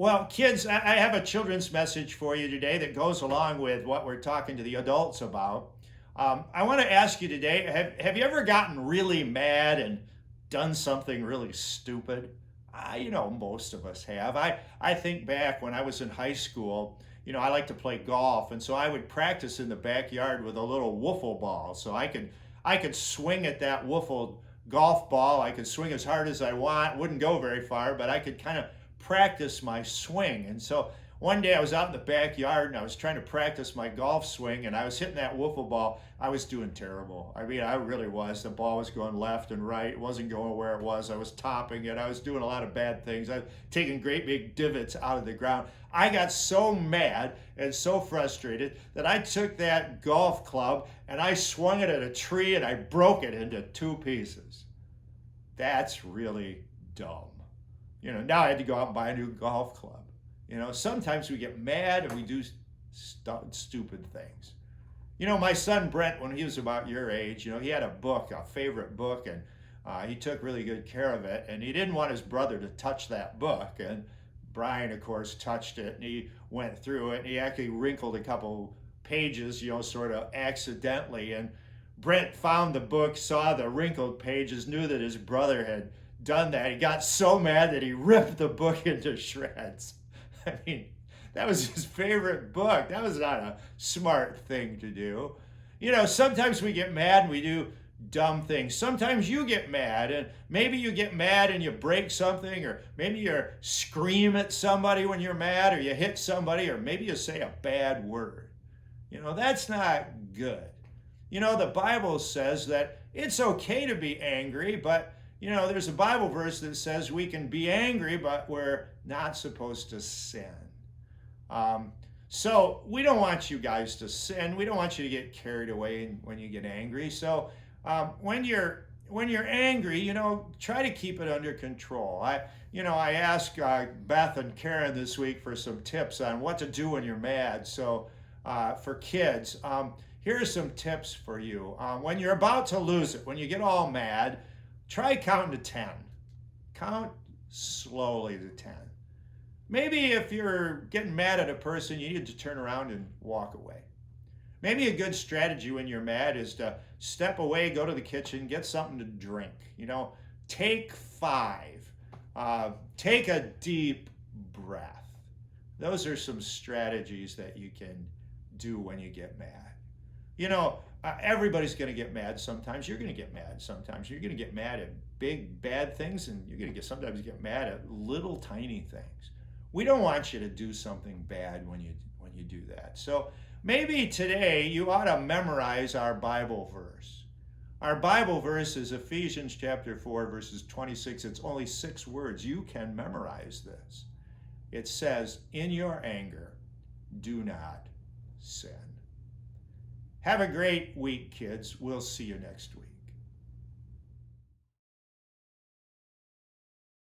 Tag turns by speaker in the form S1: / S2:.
S1: Well, kids, I have a children's message for you today that goes along with what we're talking to the adults about. I want to ask you today, have you ever gotten really mad and done something really stupid? Most of us have. I think back when I was in high school, I like to play golf, and so I would practice in the backyard with a little wiffle ball. So I could swing at that wiffle golf ball. I could swing as hard as I want. Wouldn't go very far, but I could kind of practice my swing. And so one day I was out in the backyard and I was trying to practice my golf swing and I was hitting that wiffle ball. I was doing terrible. I mean, I really was. The ball was going left and right. It wasn't going where it was. I was topping it. I was doing a lot of bad things. I was taking great big divots out of the ground. I got so mad and so frustrated that I took that golf club and I swung it at a tree and I broke it into two pieces. That's really dumb. Now I had to go out and buy a new golf club. Sometimes we get mad and we do stupid things. My son Brent, when he was about your age, he had a book, a favorite book, and he took really good care of it. And he didn't want his brother to touch that book. And Brian, of course, touched it and he went through it and he actually wrinkled a couple pages, sort of accidentally. And Brent found the book, saw the wrinkled pages, knew that his brother had done that. He got so mad that he ripped the book into shreds. I mean, that was his favorite book. That was not a smart thing to do. Sometimes we get mad and we do dumb things. Sometimes you get mad and maybe you get mad and you break something, or maybe you scream at somebody when you're mad, or you hit somebody, or maybe you say a bad word. That's not good. The Bible says that it's okay to be angry, but there's a Bible verse that says we can be angry, but we're not supposed to sin. So we don't want you guys to sin. We don't want you to get carried away when you get angry. So when you're angry, try to keep it under control. I asked Beth and Karen this week for some tips on what to do when you're mad. So for kids, here are some tips for you. When you're about to lose it, when you get all mad, try counting to 10. Count slowly to 10. Maybe if you're getting mad at a person, you need to turn around and walk away. Maybe a good strategy when you're mad is to step away, go to the kitchen, get something to drink. Take 5. Take a deep breath. Those are some strategies that you can do when you get mad. Everybody's going to get mad sometimes. You're going to get mad sometimes. You're going to get mad at big, bad things, and you're going to sometimes get mad at little, tiny things. We don't want you to do something bad when you do that. So maybe today you ought to memorize our Bible verse. Our Bible verse is Ephesians chapter 4, verses 26. It's only 6 words. You can memorize this. It says, "In your anger, do not sin." Have a great week, kids. We'll see you next week.